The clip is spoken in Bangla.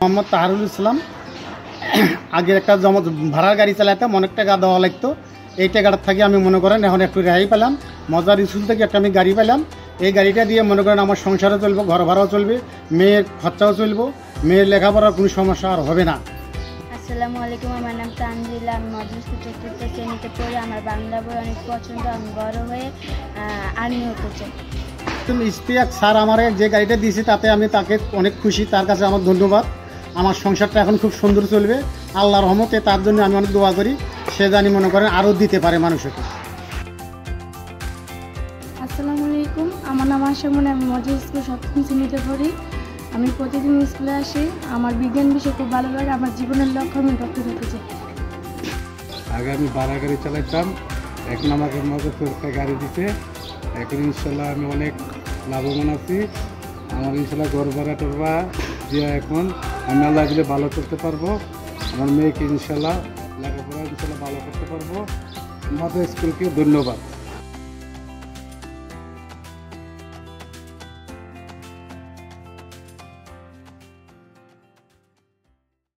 মোহাম্মদ তাহারুল ইসলাম। আগের একটা ভাড়ার গাড়ি চালাতাম, অনেক টাকা দেওয়া লাগতো। এই টাকাটার থেকে আমি মনে করেন এখন একটু রেহাই পেলাম। মজার স্কুল থেকে একটা আমি গাড়ি পেলাম। এই গাড়িটা দিয়ে মনে করেন আমার সংসারও চলবো, ঘর ভাড়াও চলবে, মেয়ের খরচাও চলবো, মেয়ের লেখাপড়ার কোনো সমস্যা আর হবে না। আসসালামু আলাইকুম, আমার নাম তানজিলা। আমি মজলিসপুর চতুর্থ শ্রেণীতে পড়ি। আমার বাংলা বই অনেক পছন্দ। আমি বড় হয়ে আর্মি হতে চাই। তুমি ইশতিয়াক স্যার আমার যে গাড়িটা দিয়েছি তাতে আমি তাকে অনেক খুশি, তার কাছে আমার ধন্যবাদ। আমার সংসারটা এখন খুব সুন্দর চলবে আল্লাহর রহমতে। তার জন্য আমি অনেক দোয়া করি, সে জানি মনে করেন আরও দিতে পারে মানুষকে। আসসালামু আলাইকুম, আমার নাম আশামনি। আমি মজলিসপুর সপ্তম শ্রেণীতে পড়ি। আমি প্রতিদিন স্কুলে আসি। আমার বিজ্ঞান বিষয় খুব ভালো লাগে। আমার জীবনের লক্ষ্য আমি ডক্টর হতে চাই। আগে আমি ভাড়া গাড়ি চালাইতাম, এখন আমাকে মজা সরকার গাড়ি দিতে। এখন ইনশাল্লাহ আমি অনেক লাভবান আছি। আমার ইনশাল্লাহ ঘর ভাড়া টরবা দিয়ে এখন আমি আল্লাহ দিলে ভালো করতে পারবো। আমার মেয়েকে ইনশাল্লাহ লেখাপড়া ইনশাল্লাহ ভালো করতে পারবো। আমাদের স্কুলকে ধন্যবাদ।